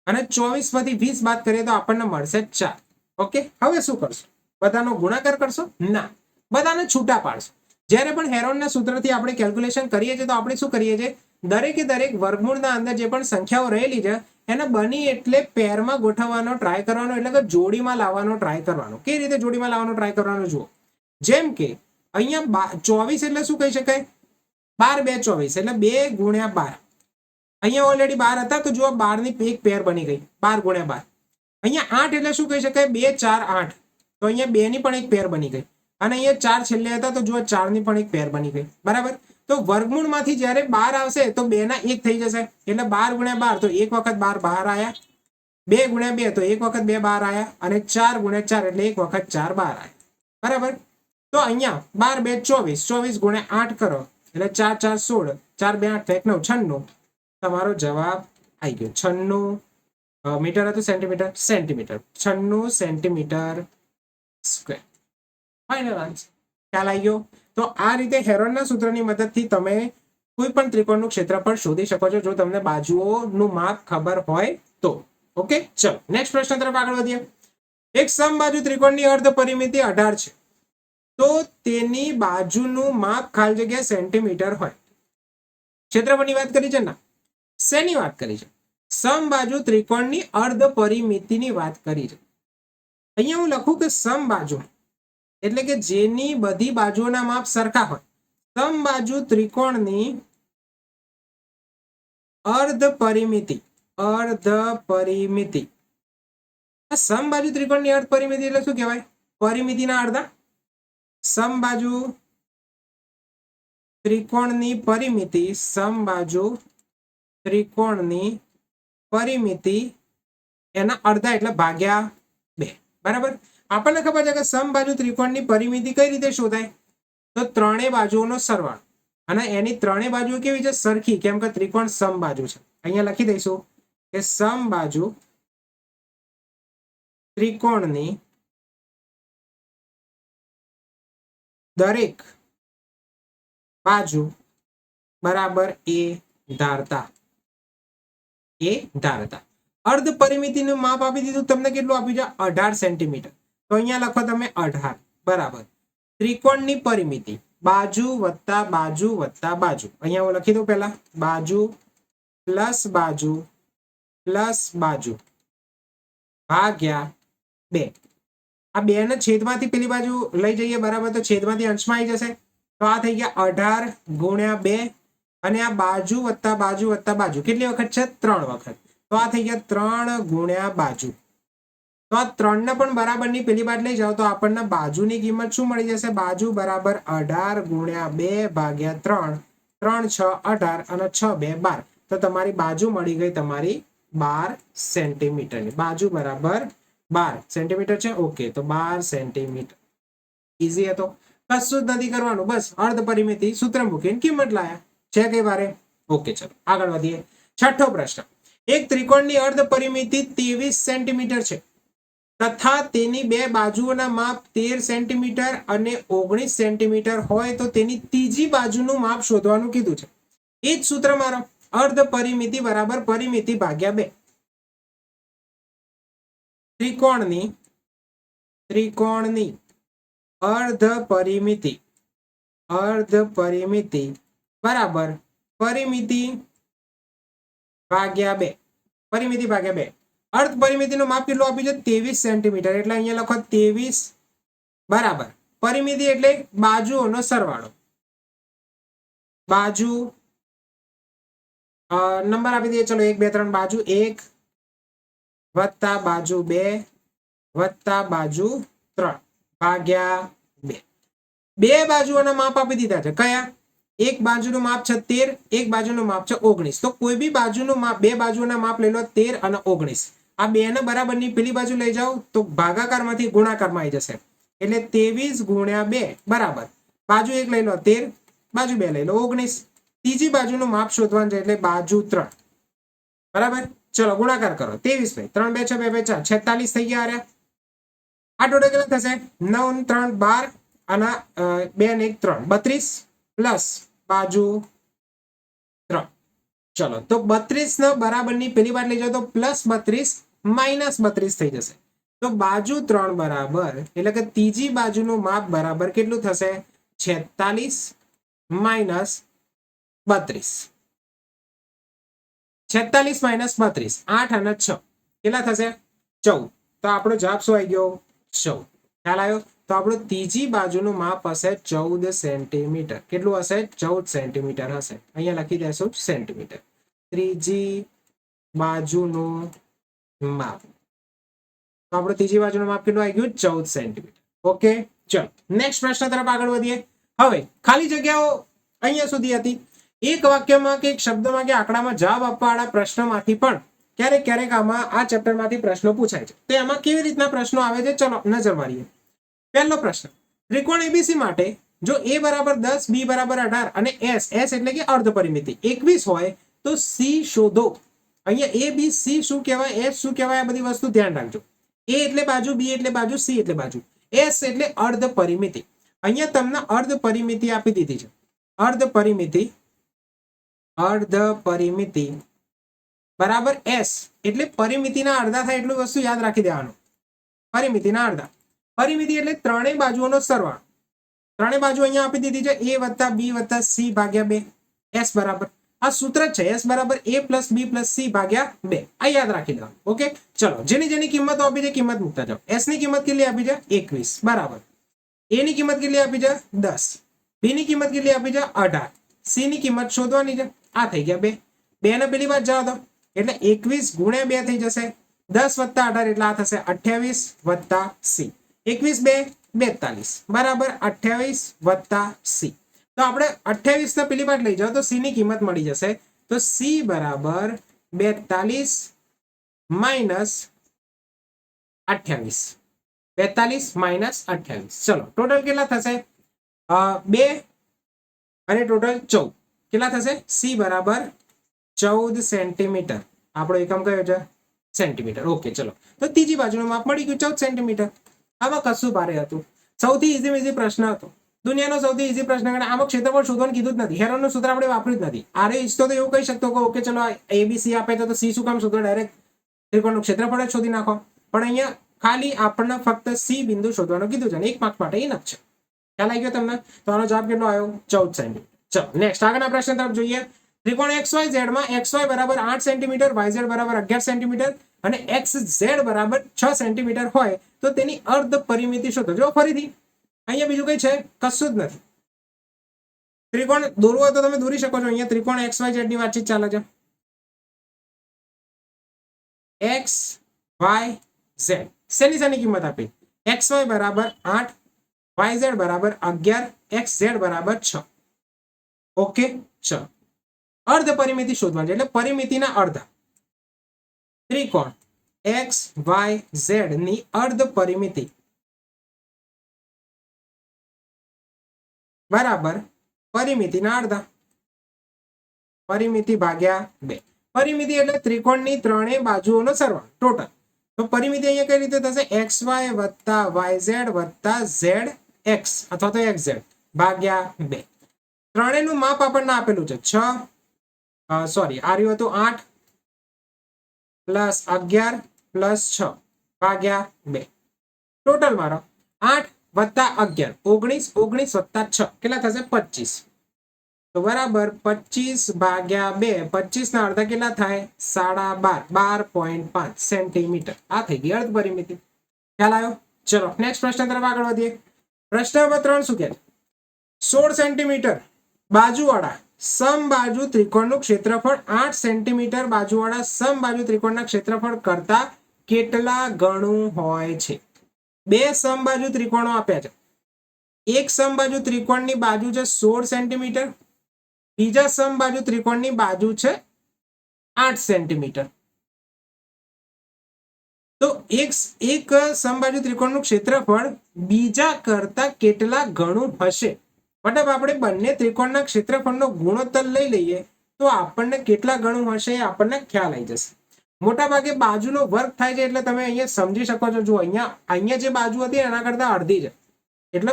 અને 24 માંથી 20 બાદ કરીએ તો આપણને મળશે 4. ઓકે, હવે શું કરશો? બધાનો ગુણાકાર કરશો? ના, બધાને છૂટા પાડશો. જ્યારે પણ હેરોનના સૂત્રથી આપણે કેલ્ક્યુલેશન કરીએ છીએ તો આપણે શું કરીએ છીએ? દરેકે દરેક વર્ગમૂળના અંદર જે પણ સંખ્યાઓ રહેલી છે એને બની એટલે પેરમાં ગોઠવવાનો ટ્રાય કરવાનો, એટલે કે જોડીમાં લાવવાનો ટ્રાય કરવાનો. કેવી રીતે જોડીમાં લાવવાનો ટ્રાય કરવાનો? જુઓ, જેમ કે અહીંયા 24 એટલે શું કહી શકાય? 12 2 24 એટલે 2 ગુણ્યા 12. અહીંયા ઓલરેડી 12 હતા તો જુઓ 12 ની એક પેર બની ગઈ 12 ગુણ્યા 12. અહીંયા 8 એટલે શું કહી શકાય? 2 4 8 તો અહીંયા 2 ની પણ એક પેર બની ગઈ. અને અહીંયા 4 છેલ્લે હતા તો જુઓ 4 ની પણ એક પેર બની ગઈ. બરાબર. તો વર્ગમૂળમાંથી જ્યારે 12 આવશે તો 2 ના 1 થઈ જશે એટલે 12 ગુણ્યા 12 તો એક વખત 12 બહાર આયા. 2 ગુણ્યા 2 તો એક વખત 2 બહાર આયા અને 4 ગુણ્યા 4 એટલે એક વખત 4 બહાર આયા. બરાબર. તો અહીંયા 12 2 24 ગુણ્યા 8 કરો એટલે 4 4 16 4 2 8 1 9 96. તમારો જવાબ આવી ગયો 96 મીટર હતું. Centimetre 96 centimetre square. Final answer. ખ્યાલ આવી ગયો? તો આ રીતે હેરોનના સૂત્રની મદદથી તમે કોઈ પણ ત્રિકોણનું ક્ષેત્રફળ શોધી શકો છો જો તમને બાજુઓનું માપ ખબર હોય તો. ઓકે, ચલો નેક્સ્ટ પ્રશ્ન તરફ આગળ વધીએ. એક સમબાજુ ત્રિકોણની અર્ધ પરિમિતિ 18 છે. તો તેની બાજુનું માપ ખાલી જગ્યા સેન્ટીમીટર હોય. ક્ષેત્રફળની વાત કરી છે ના, શેની વાત કરી છે? સમબાજુ ત્રિકોણની અર્ધ પરિમિતિની વાત કરી છે. અહીંયા હું લખું કે સમબાજુ એટલે કે જેની બધી બાજુઓના માપ સરખા હોય. સમબાજુ ત્રિકોણની અર્ધ પરિમિતિ. સમબાજુ ત્રિકોણની અર્ધ પરિમિતિ એટલે શું કહેવાય? પરિમિતિના અડધા. સમબાજુ ત્રિકોણની પરિમિતિ એના અડધા એટલે ભાગ્યા 2. બરાબર. આપણને ખબર છે કે સમબાજુ ત્રિકોણની પરિમિતિ કઈ રીતે શોધાય? તો ત્રણેય બાજુઓનો સરવાળો. અને એની ત્રણેય બાજુઓ કેવી છે? સરખી, કેમ કે ત્રિકોણ સમબાજુ છે. અહીંયા લખી દઈશું કે સમબાજુ ત્રિકોણની દરેક બાજુ બરાબર એ ધારતા. અર્ધ પરિમિતિનું માપ આપી દીધું તમને. કેટલું આપ્યું છે? 18 સેન્ટીમીટર. તો અહીંયા લખો તમે 18 બરાબર ત્રિકોણની પરિમિતિ બાજુ વત્તા બાજુ વત્તા બાજુ. અહીંયા હું લખી દઉં પહેલા બાજુ પ્લસ બાજુ પ્લસ બાજુ ભાગ્યા 2. આ 2 ને છેદમાંથી પેલી બાજુ લઈ જઈએ. બરાબર. તો છેદમાંથી અંશમાં આવી જશે તો તો આ થઈ ગયા 18 ગુણ્યા 2 અને આ બાજુ વત્તા બાજુ વત્તા બાજુ કેટલી વખત છે 3 વખત તો આ થઈ ગયા 3 ગુણ્યા બાજુ તો આ 3 ને પણ બરાબરની પેલી બાજુ લઈ જાઓ તો આપણને બાજુની કિંમત શું મળી જશે બાજુ બરાબર 18 ગુણ્યા 2 ભાગ્યા 3 3 6 18 અને 6 2 12 તો તમારી બાજુ મળી ગઈ તમારી 12 સેન્ટીમીટરની બાજુ બરાબર 12 સેન્ટીમીટર છે ઓકે તો 12 સેન્ટીમીટર ઈઝી હતો કશું જ નથી કરવાનું બસ અર્ધ પરિમિતિ સૂત્ર મૂકીને કિંમત લાયા છે કઈ વારે ઓકે ચલો આગળ વધીએ છઠ્ઠો પ્રશ્ન એક ત્રિકોણની અર્ધ પરિમિતિ 23 સેન્ટીમીટર છે તથા તેની બે બાજુઓના માપ 13 સેન્ટીમીટર અને 19 સેન્ટીમીટર હોય તો તેની ત્રીજી બાજુનું માપ શોધવાનું કીધું છે એ જ સૂત્ર મારો અર્ધ પરિમિતિ બરાબર પરિમિતિ ભાગ્યા 2 ત્રિકોણની અર્ધ પરિમિતિ બરાબર પરિમિતિ ભાગ્યા 2 પરિમિતિ ભાગ્યા 2 અર્ધ પરિમિતિનું માપ કેટલું આપ્યું છે 23 સેન્ટીમીટર એટલે અહીંયા લખો 23 બરાબર પરિમિતિ એટલે બાજુઓનો સરવાળો બાજુ નંબર આપી દઈએ ચલો 1 2 3 બાજુ 1 વત્તા બાજુ 2 વત્તા બાજુ 3 ભાગ્યા 2 બે બાજુઓના માપ આપી દીધા છે કયા એક બાજુનું માપ છે 13 એક બાજુનું માપ છે 19 તો કોઈ બી બાજુનું માપ બે બાજુના માપ લઈ લો 13 અને 19 આ બે ને બરાબરની પેલી બાજુ લઈ જાઓ તો ભાગાકારમાંથી ગુણાકારમાં આવી જશે એટલે 23 ગુણ્યા 2 બરાબર બાજુ 1 લઈ લો 13 બાજુ 2 લઈ લો 19 ત્રીજી બાજુનું માપ શોધવાનું છે એટલે બાજુ 3 બરાબર ચલો ગુણાકાર કરો 23 3 2 6 2 4 46 થઈ ગયા આ ટોટલ કેટલા થશે 9 3 12 અને 2 ને 1 3 32 પ્લસ બાજુ 3 ચલો તો 32 ને બરાબરની પેલી બાજુ લઈ જાઓ તો પ્લસ 32 માઇનસ 32 થઈ જશે તો બાજુ 3 બરાબર એટલે કે ત્રીજી બાજુનું માપ બરાબર કેટલું થશે 46 માઇનસ 32 46 માઇનસ 32 8 અને 6 કેટલા થશે 14 તો આપણો જવાબ શું આવી ગયો 14 ખ્યાલ આવ્યો તો આપણું ત્રીજી બાજુનું માપ હશે 14 સેન્ટીમીટર કેટલું હશે 14 સેન્ટીમીટર હશે અહીંયા લખી દેશું સેન્ટીમીટર ત્રીજી બાજુનું માપ તો આપણું ત્રીજી બાજુનું માપ કેટલું આવી ગયું 14 સેન્ટીમીટર ઓકે ચલો નેક્સ્ટ પ્રશ્ન તરફ આગળ વધીએ હવે ખાલી જગ્યાઓ અહીંયા સુધી હતી એક વાક્યમાં કે એક શબ્દમાં કે આંકડામાં જવાબ આપવાવાળા પ્રશ્નોમાંથી પણ ક્યારેક આમાં આ ચેપ્ટરમાંથી પ્રશ્નો પૂછાય છે તો એમાં કેવી રીતના પ્રશ્નો આવે છે ચલો નજર મારીએ પહેલો પ્રશ્ન ત્રિકોણ એબીસી માટે જો a બરાબર 10 b બરાબર 18 અને s એટલે કે અર્ધ પરિમિતિ 21 હોય તો c શોધો અહીંયા a b c શું કહેવાય s શું કહેવાય આ બધી વસ્તુ ધ્યાન રાખજો a એટલે બાજુ b એટલે બાજુ c એટલે બાજુ s એટલે અર્ધ પરિમિતિ અહીંયા તમને અર્ધ પરિમિતિ આપી દીધી છે અર્ધ પરિમિતિ બરાબર s એટલે પરિમિતિના અડધા થાય એટલું વસ્તુ યાદ રાખી દેવાનું પરિમિતિના અડધા પરિમિતિ એટલે ત્રણેય બાજુઓનો સરવાળો ત્રણેય બાજુ અહીંયા આપી દીધી છે a વત્તા b વત્તા c ભાગ્યા 2 s બરાબર આ સૂત્ર છે s બરાબર a plus b plus c ભાગ્યા 2 આ યાદ રાખી દેવાનું ઓકે ચલો જેની કિંમત આપી છે કિંમત મૂકતા જાઓ s ની કિંમત કેટલી આપી છે 21 બરાબર a ની કિંમત કેટલી આપી છે 10 b ની કિંમત કેટલી આપી છે 18 c ની કિંમત શોધવાની છે આ થઈ ગયા 2 ને પેલી બાજુ જાઓ તો એટલે 21 ગુણ્યા 2 થઈ જશે 10 વત્તા 18 એટલે આ થશે 28 વત્તા c 21 2 42 બરાબર 28 વત્તા c તો આપણે 28 ને પેલી બાજુ લઈ જાઓ તો c ની કિંમત મળી જશે તો c બરાબર 42 માઇનસ 28 42 માઇનસ 28 ચલો ટોટલ કેટલા થશે 2 અને ટોટલ 14 કેટલા થશે c બરાબર 14 સેન્ટીમીટર આપણો એકમ કયો છે સેન્ટીમીટર ઓકે ચલો તો ત્રીજી બાજુનું માપ મળી ગયું 14 સેન્ટીમીટર આમાં કશું ભારે હતું સૌથી ઈઝી પ્રશ્ન હતો દુનિયાનો સૌથી ઈઝી પ્રશ્ન ગણે આમાં ક્ષેત્રફળ શોધવાનું કીધું જ નથી હેરોનનું સૂત્ર આપણે વાપર્યું જ નથી આરે ઈચ્છતો તો એવું કહી શકતો કે ઓકે ચલો abc આપે તો c શું કામ શોધો ડાયરેક્ટ ત્રિકોણનું ક્ષેત્રફળ જ શોધી નાખો પણ અહીંયા ખાલી આપણને ફક્ત c બિંદુ શોધવાનું કીધું છે 1 માર્ક માટે ઇનફ છે ખ્યાલ આવી ગયો તમને તો આનો જવાબ કેટલો આવ્યો 14 સેન્ટીમીટર ચલો નેક્સ્ટ આગળના પ્રશ્ન તરફ જોઈએ ત્રિકોણ XYZ માં XY બરાબર 8 સેન્ટીમીટર YZ બરાબર 11 સેન્ટીમીટર અને XZ બરાબર 6 સેન્ટીમીટર હોય તો તેની અર્ધ પરિમિતિ શોધો જો ફરીથી અહીંયા બીજું કઈ છે કશું જ નથી ત્રિકોણ દોરવું હોય તો તમે દોરી શકો છો. અહીંયા ત્રિકોણ એક્સ વાય ઝેડ ની વાતચીત ચાલે છે. એક્સ વાય ઝેડ શેની શેની કિંમત આપી? એક્સ વાય બરાબર 8, વાય ઝેડ બરાબર 11, એક્સ ઝેડ બરાબર 6. ઓકે, ચલો અર્ધ પરિમિતિ શોધવાની એટલે પરિમિતિના અર્ધ. ત્રિકોણ એક્સ વાય ઝેડ ની અર્ધ પરિમિતિ બરાબર પરિમિતિના અડધા. પરિમિતિ ભાગ્યા 2. પરિમિતિ એટલે ત્રિકોણની ત્રણેય બાજુઓનો સરવાળો ટોટલ. તો પરિમિતિ અહીંયા કઈ રીતે થશે? એક્સ વાય વત્તા વાય ઝેડ વત્તા ઝેડ એક્સ અથવા તો એક્સ ઝેડ ભાગ્યા 2. ત્રણેયનું માપ આપણને આપેલું છે 6 સોરી આ રહ્યું હતું 8 પ્લસ 11 પ્લસ 6 ભાગ્યા 2. ટોટલ મારો 8 વત્તા 11 19, 19 વત્તા 6 કેટલા થશે? 25. તો બરાબર 25 ભાગ્યા 2. 25 ના અડધા કેટલા થાય? 12.5 12.5 સેન્ટીમીટર. આ થઈ ગઈ અર્ધ પરિમિતિ. ખ્યાલ આવ્યો? ચલો નેક્સ્ટ પ્રશ્ન તરફ આગળ વધીએ. પ્રશ્ન નંબર 3 શું કહે? 16 સેન્ટીમીટર બાજુવાળા સમબાજુ ત્રિકોણનું ક્ષેત્રફળ 8 સેન્ટીમીટર બાજુવાળા સમબાજુ ત્રિકોણના ક્ષેત્રફળ કરતા કેટલા ગણું હોય છે? બે સમબાજુ ત્રિકોણો આપ્યા છે. એક સમબાજુ ત્રિકોણની બાજુ છે 16 સેન્ટીમીટર, બીજા સમબાજુ ત્રિકોણની બાજુ છે 8 સેન્ટીમીટર. તો એક સમબાજુ ત્રિકોણનું ક્ષેત્રફળ બીજા કરતા કેટલા ગણું હશે? મતલબ આપણે બંને ત્રિકોણના ક્ષેત્રફળનો ગુણોત્તર લઈ લઈએ તો આપણને કેટલા ગણું હશે એ આપણને ખ્યાલ આવી જશે. મોટા ભાગે બાજુનો વર્ગ થાય છે એટલે તમે અહીંયા સમજી શકો છો. જો અહીંયા જે બાજુ હતી એના કરતા અડધી છે એટલે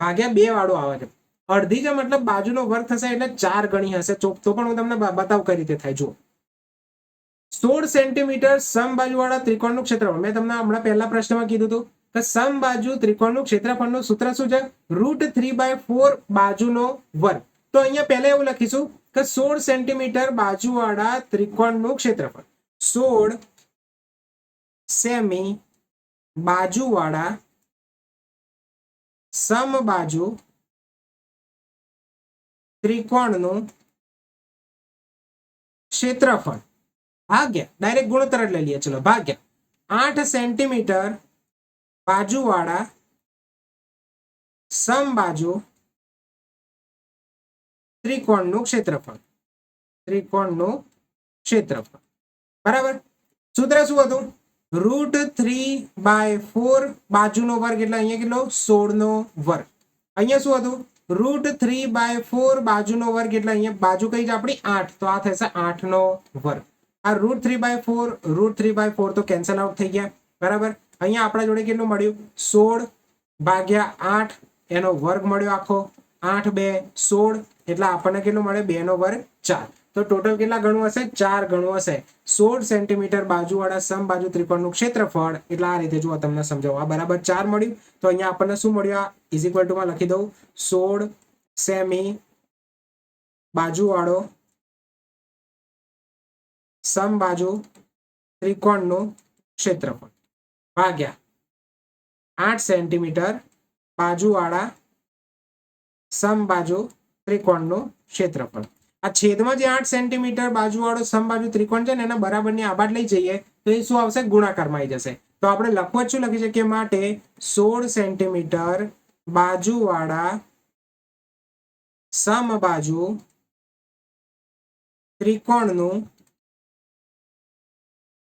ભાગ્યા 2 વાળો આવે છે. અડધી છે મતલબ બાજુનો વર્ગ થશે એટલે 4 ગણી હશે. તો પણ હું તમને બતાવું કઈ રીતે થાય. જુઓ 16 સેન્ટીમીટર સમબાજુ વાળા ત્રિકોણનું ક્ષેત્રફળ. મેં તમને હમણાં પહેલા પ્રશ્નમાં કીધું હતું કે સમબાજુ ત્રિકોણનું ક્ષેત્રફળનું સૂત્ર શું છે? √3/4 બાજુનો વર્ગ. તો અહીંયા પહેલા એવું લખીશું કે 16 સેન્ટીમીટર બાજુવાળા ત્રિકોણનું ક્ષેત્રફળ 16 સેમી બાજુવાળા સમબાજુ ત્રિકોણનું ક્ષેત્રફળ ભાગ્યા ડાયરેક્ટ ગુણોત્તર જ લઈ લઈએ. ચલો ભાગ્યા 8 સેન્ટીમીટર બાજુવાળા સમબાજુ ત્રિકોણનું ક્ષેત્રફળ. બરાબર. સૂત્ર શું હતું? √3/4 બાજુનો વર્ગ એટલે અહીંયા કેટલો? 16 નો વર્ગ. અહીંયા શું હતું? √3/4 બાજુનો વર્ગ એટલે અહીંયા બાજુ કઈ છે આપણી? 8. તો આ થશે 8 નો વર્ગ. આ √3/4 તો કેન્સલ આઉટ થઈ ગયા. બરાબર. અહીંયા આપણા જોડે કેટલું મળ્યું? 16 ભાગ્યા 8 એનો વર્ગ મળ્યો આખો. 8 2 16 એટલે આપણને કેટલું મળે? 2 નો વર્ગ 4. તો ટોટલ કેટલા ગણું હશે? 4 ગણું હશે. 16 સેન્ટીમીટર બાજુવાળા સમબાજુ ત્રિકોણનું ક્ષેત્રફળ એટલે આ રીતે જુઓ તમને સમજાવો. આ બરાબર 4 મળ્યું. તો અહીંયા આપણને શું મળ્યું? આ ઇઝ ઇક્વલ ટુ માં લખી દઉં 16 સેમી બાજુવાળો સમબાજુ ત્રિકોણનું ક્ષેત્રફળ ભાગ્યા 8 સેન્ટીમીટર બાજુવાળા સમબાજુ ત્રિકોણનું ક્ષેત્રફળ. આ છેદમાં જે 8 સેન્ટીમીટર બાજુવાળો સમબાજુ ત્રિકોણ છે ને એના બરાબરની આબાદ લઈ જઈએ તો એ શું આવશે? ગુણાકારમાં આવી જશે. તો આપણે લખવું શું લખી શકીએ? માટે 16 સેન્ટીમીટર બાજુવાળા સમબાજુ ત્રિકોણનું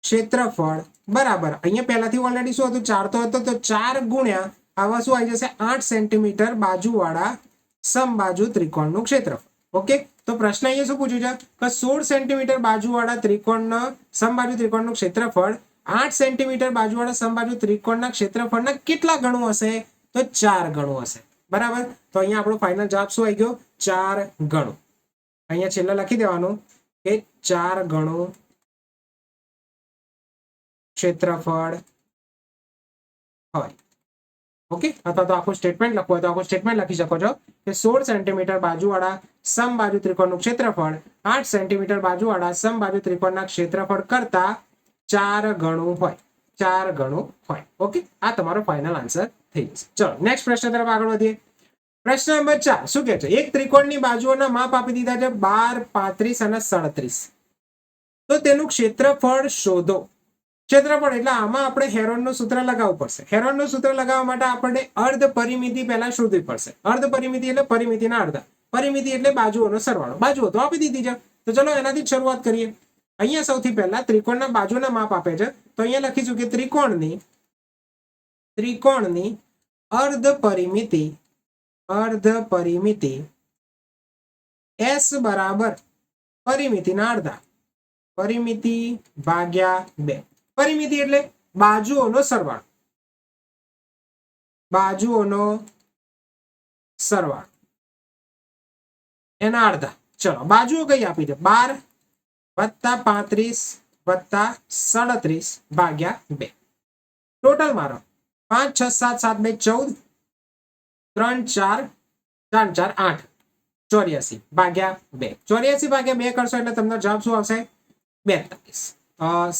ક્ષેત્રફળ બરાબર. અહીંયા પહેલાથી ઓલરેડી શું હતું? 4 તો હતો. તો 4 ગુણ્યા આવા શું આવી જશે? 8 સેન્ટીમીટર બાજુવાળા સમબાજુ ત્રિકોણનું ક્ષેત્રફળ. ઓકે. તો પ્રશ્ન અહીંયા શું પૂછ્યું છે કે 16 સેન્ટીમીટર બાજુવાળા ત્રિકોણના સમબાજુ ત્રિકોણનું ક્ષેત્રફળ 8 સેન્ટીમીટર બાજુવાળા સમબાજુ ત્રિકોણના ક્ષેત્રફળના કેટલા ગણું હશે? તો 4 ગણું હશે. બરાબર. તો અહીંયા આપણો ફાઇનલ જવાબ શું આવી ગયો? 4 ગણું. અહીંયા છેલ્લે લખી દેવાનું કે 4 ગણું ક્ષેત્રફળ હોય. ઓકે. અથવા તો આખું સ્ટેટમેન્ટ લખવું હોય તો આખું સ્ટેટમેન્ટ લખી શકો છો કે 16 સેન્ટીમીટર બાજુવાળા સમબાજુ ત્રિકોણનું ક્ષેત્રફળ 8 સેન્ટીમીટર બાજુવાળા સમબાજુ ત્રિકોણના ક્ષેત્રફળ કરતા 4 ગણું હોય. 4 ગણું હોય. ઓકે. આ તમારો ફાઇનલ આન્સર થઈ જશે. ચલો નેક્સ્ટ પ્રશ્ન તરફ આગળ વધીએ. પ્રશ્ન નંબર 4 શું કહે છે? એક ત્રિકોણની બાજુઓના માપ આપી દીધા છે 12, 35 અને 37. તો તેનું ક્ષેત્રફળ શોધો. ક્ષેત્રફળ એટલે આમાં આપણે હેરોનનું સૂત્ર લગાવવું પડશે. હેરોનનું સૂત્ર લગાવવા માટે આપણને અર્ધ પરિમિતિ પહેલા શોધવી પડશે. અર્ધ પરિમિતિ એટલે પરિમિતિના અડધા. પરિમિતિ એટલે બાજુઓનો સરવાળો. બાજુઓ તો આપી દીધી છે, તો ચલો એનાથી જ શરૂઆત કરીએ. અહીંયા સૌથી પહેલા ત્રિકોણના બાજુના માપ આપે છે, તો અહીંયા લખીશું કે ત્રિકોણની અર્ધ પરિમિતિ S બરાબર પરિમિતિના અડધા. પરિમિતિ ભાગ્યા 2. પરિમિતિ એટલે બાજુઓનો સરવાળો. એના અડધા. ચલો બાજુઓ કઈ આપી છે? 12 વત્તા 35 વત્તા 37 ભાગ્યા 2. ટોટલ મારો 5 6 7 7 2 14 3 4 8 84 ભાગ્યા 2. 84 ભાગ્યા 2 કરશો એટલે તમને જવાબ શું આવશે? 42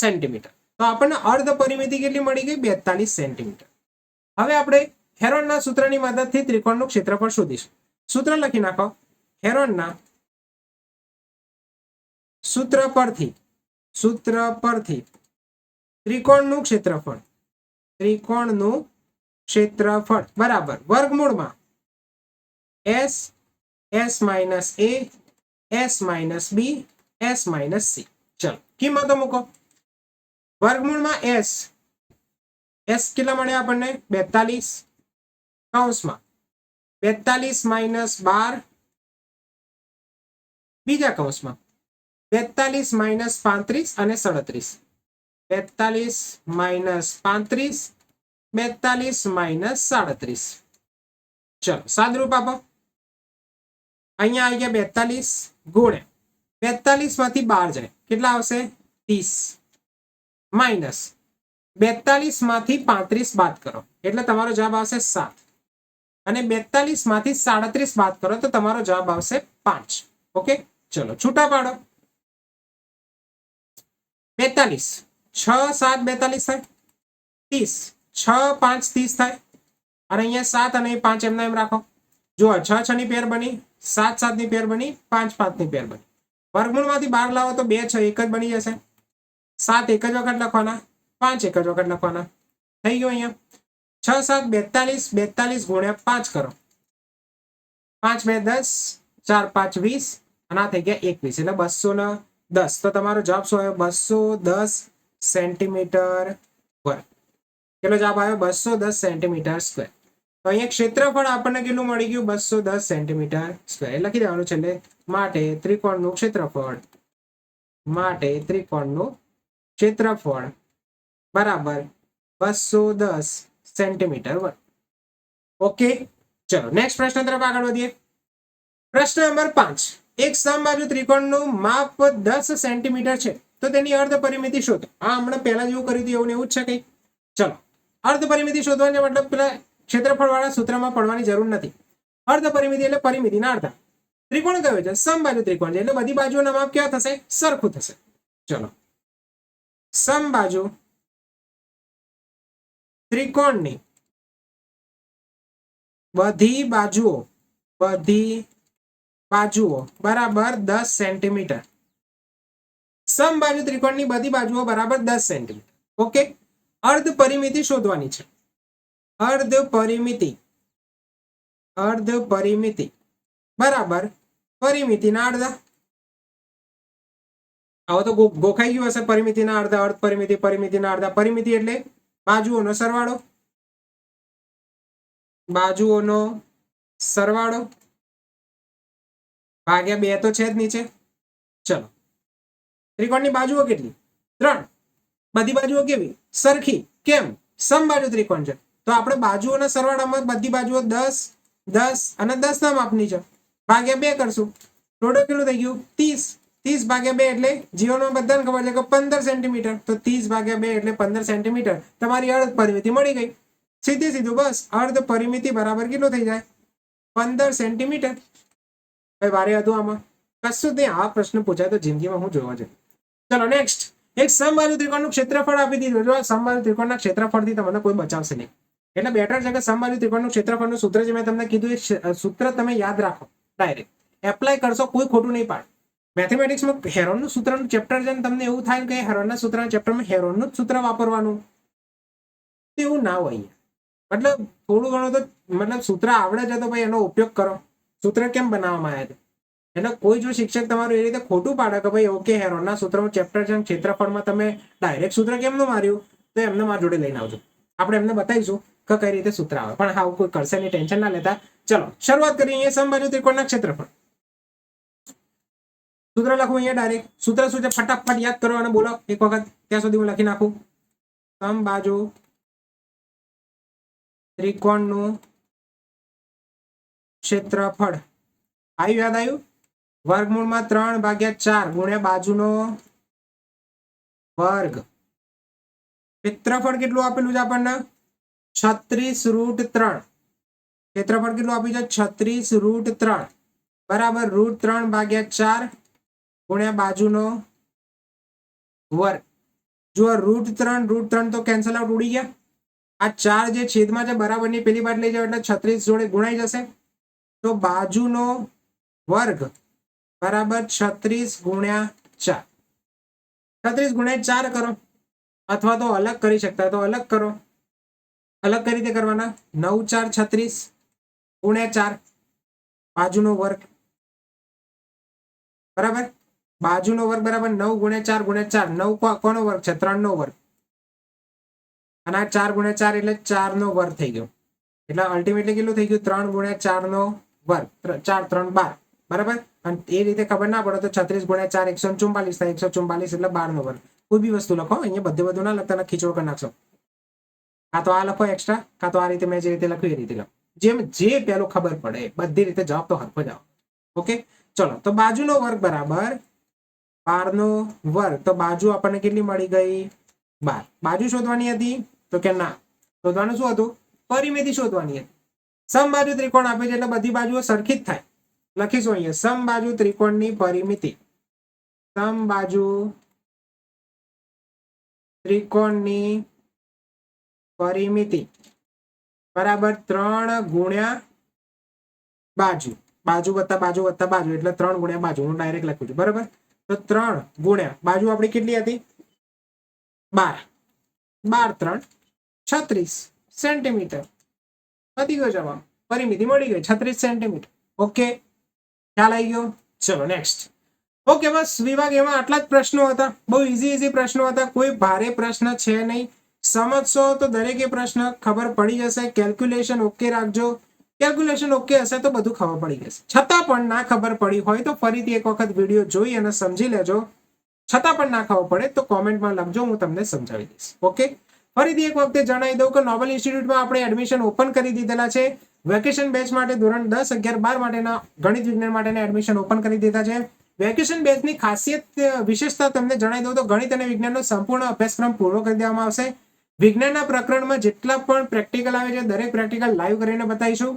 સેન્ટીમીટર. તો આપણને અર્ધ પરિમિતિ કેટલી મળી ગઈ? 42 સેન્ટીમીટર. હવે આપણે હેરોનના સૂત્રની મદદથી ત્રિકોણનું ક્ષેત્રફળ શોધીશું. સૂત્ર લખી નાખો. હેરોનના સૂત્ર પરથી ત્રિકોણનું ક્ષેત્રફળ બરાબર વર્ગમૂળમાં s minus a s minus b s minus c. ચલો કિંમતો મૂકો. વર્ગમૂળમાં s કેટલા મળ્યા આપણને? 42 કૌંસમાં 42 માઇનસ 12 બીજા કૌંસમાં 42 માઇનસ 35 અને 37. 42 માઇનસ 35 42 માઇનસ 37. ચલો સાદરૂપ આપો. અહીંયા આવી ગયા 42 ગુણ્યા 42 માંથી 12 જાય કેટલા આવશે? 30 માઇનસ 42 માંથી 35 બાદ કરો એટલે તમારો જવાબ આવશે 7 અને 42 માંથી 37 બાદ કરો તો તમારો જવાબ આવશે 5. ઓકે ચલો છૂટા પાડો. 42 6 7 42 થાય. 30 6 5 30 થાય અને અહીંયા 7 અને 5 એમના એમ રાખો. જુઓ 6 6 ની પેર બની, 7 7 ની પેર બની, 5 5 ની પેર બની. વર્ગમૂળમાંથી 12 લાવો તો 2 6 એક જ બની જશે. 7 એક જ વખત લખવાના, 5 એક જ વખત લખવાના. થઈ ગયું. અહીંયા 6 7 42 42 ગુણ્યા 5 કરો. 5 2 10 4 5 20 અને આ થઈ ગયા 21 એટલે 210. તો તમારો જવાબ શું આવ્યો? 210 સેન્ટીમીટર વર્ગ. કેટલો જવાબ આવ્યો? 210 સેન્ટીમીટર સ્ક્વેર. તો અહીંયા ક્ષેત્રફળ આપણને કેટલું મળી ગયું? 210 સેન્ટીમીટર સ્ક્વેર. એ લખી દેવાનું છે. એટલે માટે ત્રિકોણનું ક્ષેત્રફળ બરાબર 210 સેન્ટીમીટર વર્ગ. ઓકે ચલો નેક્સ્ટ પ્રશ્ન તરફ આગળ વધીએ. પ્રશ્ન નંબર 5. એક સમબાજુ ત્રિકોણનું માપ 10 સેન્ટીમીટર છે તો તેની અર્ધ પરિમિતિ શોધો. આ હમણાં પહેલા જેવું કર્યું હતું એવું જ છે કઈ. ચલો અર્ધ પરિમિતિ શોધવાનો મતલબ પેલા ક્ષેત્રફળ વાળા સૂત્રમાં પડવાની જરૂર નથી. અર્ધ પરિમિતિ એટલે પરિમિતિના અડધા. ત્રિકોણ કયો છે? સમબાજુ ત્રિકોણ છે એટલે બધી બાજુઓના માપ કેવા થશે? સરખું થશે. ચલો સમબાજુ ત્રિકોણની બધી બાજુઓ બરાબર 10 સેન્ટીમીટર. સમબાજુ ત્રિકોણની બધી બાજુઓ બરાબર 10 સેન્ટીમીટર. ઓકે અર્ધ પરિમિતિ શોધવાની છે. અર્ધ પરિમિતિ બરાબર પરિમિતિના અડધા. હવે તો ગોખાઈ ગયું હશે. પરિમિતિના અડધા, અર્ધ પરિમિતિ, પરિમિતિના અડધા. પરિમિતિ એટલે બાજુઓનો સરવાળો ભાગ્યા 2 તો છે જ નીચે. ચલો ત્રિકોણની બાજુઓ કેટલી? 3. બધી બાજુઓ કેવી? સરખી. કેમ? સમબાજુ ત્રિકોણ છે તો આપણે બાજુઓના સરવાળામાં બધી બાજુઓ 10 10 અને 10 ના માપની છે. ભાગ્યા 2 કરશું. ટોટલ કેટલું થઈ ગયું? 30. 30 ભાગ્યા 2 એટલે જીવનમાં બધાને ખબર છે કે 15 સેન્ટીમીટર. તો 30 ભાગ્યા 2 એટલે 15 સેન્ટીમીટર. તમારી અર્ધ પરિમિતિ મળી ગઈ. સીધું બસ અર્ધ પરિમિતિ બરાબર કેટલું થઈ જાય? 15 સેન્ટીમીટર. કઈ વારે હતું આમાં? કશું નહીં. આ પ્રશ્ન પૂછાય તો જિંદગીમાં હું જોવા છે. ચલો નેક્સ્ટ. એક સમબાજુ ત્રિકોણનું ક્ષેત્રફળ આપી દીધું. જો સમબાજુ ત્રિકોણના ક્ષેત્રફળથી તમને કોઈ બચાવશે નહીં. એટલે બેટર છે કે સમબાજુ ત્રિકોણનું ક્ષેત્રફળનું સૂત્ર જે મેં તમને કીધું એ સૂત્ર તમે યાદ રાખો, ડાયરેક્ટ એપ્લાય કરશો, કોઈ ખોટું નહીં પાડે. મેથેમેટિક્સમાં હેરોનનું સૂત્રનું ચેપ્ટર છે, તમને એવું થાય કે હેરોનના સૂત્રના ચેપ્ટરમાં હેરોનનું જ સૂત્ર વાપરવાનું, એવું ના હોય. મતલબ થોડું ઘણું તો મતલબ સૂત્ર આવડે છે તો ભાઈ એનો ઉપયોગ કરો. સૂત્ર કેમ બનાવવામાં આવ્યા છે? એટલે કોઈ જો શિક્ષક તમારું એ રીતે ખોટું પાડે કે ભાઈ ઓકે હેરોનના સૂત્રનું ચેપ્ટર છે, ક્ષેત્રફળમાં તમે ડાયરેક્ટ સૂત્ર કેમનું માર્યું, તો એમને મારા જોડે લઈને આવજો, આપણે એમને બતાવીશું કે કઈ રીતે સૂત્ર આવે. પણ હા કોઈ કરશે નહીં, ટેન્શન ના લેતા. ચલો શરૂઆત કરીએ. અહીંયા સમબાજુ ત્રિકોણના ક્ષેત્રફળ સૂત્ર લખું અહીંયા ડાયરેક્ટ. સૂત્ર શું છે ફટાફટ યાદ કરો અને બોલો એક વખત, ત્યાં સુધી હું લખી નાખું. સમબાજુ ત્રિકોણનું ક્ષેત્રફળ આવ્યું, યાદ આવ્યું? વર્ગમૂળમાં 3/4 ગુણ્યા બાજુનો વર્ગ. ક્ષેત્રફળ કેટલું આપેલું છે આપણને? 36√3. ક્ષેત્રફળ કેટલું આપ્યું છે? 36√3 બરાબર √3/4 ગુણ્યા બાજુનો વર્ગ. જો √3 તો કેન્સલ આઉટ, ઉડી ગયા. આ 4 જે છેદમાં છે બરાબરની પેલી બાજુ લઈ જાવ એટલે 36 જોડે ગુણાઈ જશે. તો બાજુનો વર્ગ બરાબર 36 ગુણ્યા 4. 36 ગુણ્યા 4 કરો, અથવા તો અલગ કરી શકતા તો અલગ કરો. અલગ કઈ રીતે કરવાના? 9 4 36 ગુણ્યા 4 બાજુનો વર્ગ બરાબર. બાજુનો વર્ગ બરાબર 9 ગુણ્યા 4 ગુણ્યા 4. 9 કોનો વર્ગ છે? 3 નો વર્ગ. અને આ 4 ગુણ્યા 4 એટલે 4 નો વર્ગ થઈ ગયો. એટલે અલ્ટિમેટલી કેટલું થઈ ગયું? 3 ગુણ્યા 4 નો વર્ગ. 4 3 12 બરાબર. અને એ રીતે ખબર ના પડે તો 36 ગુણ્યા 4 144 થાય. 144 એટલે 12 નો વર્ગ. કોઈ બી વસ્તુ લખો, અહીંયા બધું ના લખતા, ખીચડો કરી નાખશો. કાં તો આ લખો એક્સ્ટ્રા, કાં તો આ રીતે મેં જે રીતે લખ્યું એ રીતે લખો. જેમ જે પેલું ખબર પડે બધી રીતે જવાબ તો હરખો જ આવે. ઓકે ચલો. તો બાજુનો વર્ગ બરાબર 12 નો વર્ગ. તો બાજુ આપણને કેટલી મળી ગઈ? 12. બાજુ શોધવાની હતી તો કે ના, શોધવાનું શું હતું? પરિમિતિ શોધવાની હતી. સમબાજુ ત્રિકોણ આપે છે એટલે બધી બાજુઓ સરખી જ થાય. લખીશું અહીંયા સમબાજુ ત્રિકોણની પરિમિતિ. સમબાજુ ત્રિકોણની પરિમિતિ બરાબર 3 ગુણ્યા બાજુ. બાજુ વત્તા બાજુ વત્તા બાજુ એટલે 3 ગુણ્યા બાજુ. હું ડાયરેક્ટ લખું છું બરાબર. તો 3 ગુણ્યા બાજુ આપણી કેટલી હતી? 12. 12 3 36 સેન્ટીમીટર. વધી ગયો જવાબ. પરિમિતિ મળી ગઈ 36 સેન્ટીમીટર. ઓકે ખ્યાલ આવી ગયો? ચલો નેક્સ્ટ. ઓકે બસ વિભાગ એમાં આટલા જ પ્રશ્નો હતા. બહુ ઇઝી પ્રશ્નો હતા, કોઈ ભારે પ્રશ્ન છે નહીં. સમજશો તો દરેકે પ્રશ્ન ખબર પડી જશે. કેલ્ક્યુલેશન ઓકે રાખજો. કેલ્ક્યુલેશન ઓકે હશે તો બધું ખબર પડી જશે. છતાં પણ ના ખબર પડી હોય તો ફરીથી એક વખત વિડીયો જોઈ અને સમજી લેજો. છતાં પણ ના ખબર પડે તો કોમેન્ટમાં લખજો, હું તમને સમજાવી દઈશ. ઓકે ફરીથી એક વખતે જણાવી દઉં કે નોબલ ઇન્સ્ટિટ્યૂટમાં આપણે એડમિશન ઓપન કરી દીધેલા છે. વેકેશન બેચ માટે ધોરણ 10 11 12 માટેના ગણિત વિજ્ઞાન માટેના એડમિશન ઓપન કરી દીધા છે. વેકેશન બેચની ખાસિયત વિશેષતા તમને જણાવી દઉં તો ગણિત અને વિજ્ઞાનનો સંપૂર્ણ અભ્યાસક્રમ પૂરો કરી દેવામાં આવશે. વિજ્ઞાનના પ્રકરણમાં જેટલા પણ પ્રેક્ટિકલ આવે છે દરેક પ્રેક્ટિકલ લાઈવ કરીને બતાવીશું.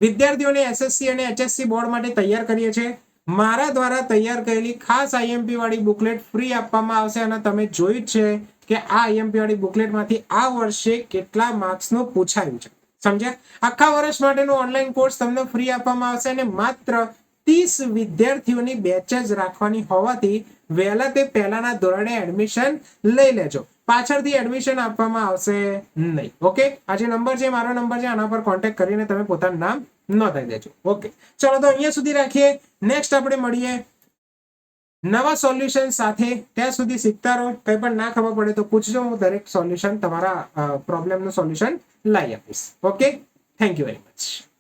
વિદ્યાર્થીઓને એસએસસી અને એચએસસી બોર્ડ માટે તૈયાર કરીએ છીએ. મારા દ્વારા તૈયાર કરેલી ખાસ આઈએમપી વાળી બુકલેટ ફ્રી આપવામાં આવશે. અને તમે જોયું જ છે કે આ આઈએમપી વાળી બુકલેટમાંથી આ વર્ષે કેટલા માર્ક્સનું પૂછાયું છે. સમજ્યા? આખા વર્ષ માટેનો ઓનલાઈન કોર્સ તમને ફ્રી આપવામાં આવશે અને માત્ર 30 વિદ્યાર્થીઓની બેચ જ રાખવાની હોવાથી વહેલા તે પહેલાના ધોરણે એડમિશન લઈ લેજો. પાછળથી એડમિશન આપવામાં આવશે નહીં. ઓકે આ જે નંબર છે મારો નંબર છે, આના પર કોન્ટેક્ટ કરીને તમે પોતાનું નામ નોંધાવી દેજો. ઓકે ચલો તો અહીંયા સુધી રાખીએ. નેક્સ્ટ આપણે મળીએ નવા સોલ્યુશન સાથે. ત્યાં સુધી શીખતા રહો. કંઈ પણ ના ખબર પડે તો પૂછજો, હું દરેક સોલ્યુશન તમારા પ્રોબ્લેમનું સોલ્યુશન લાવી આપીશ. Okay thank you very much.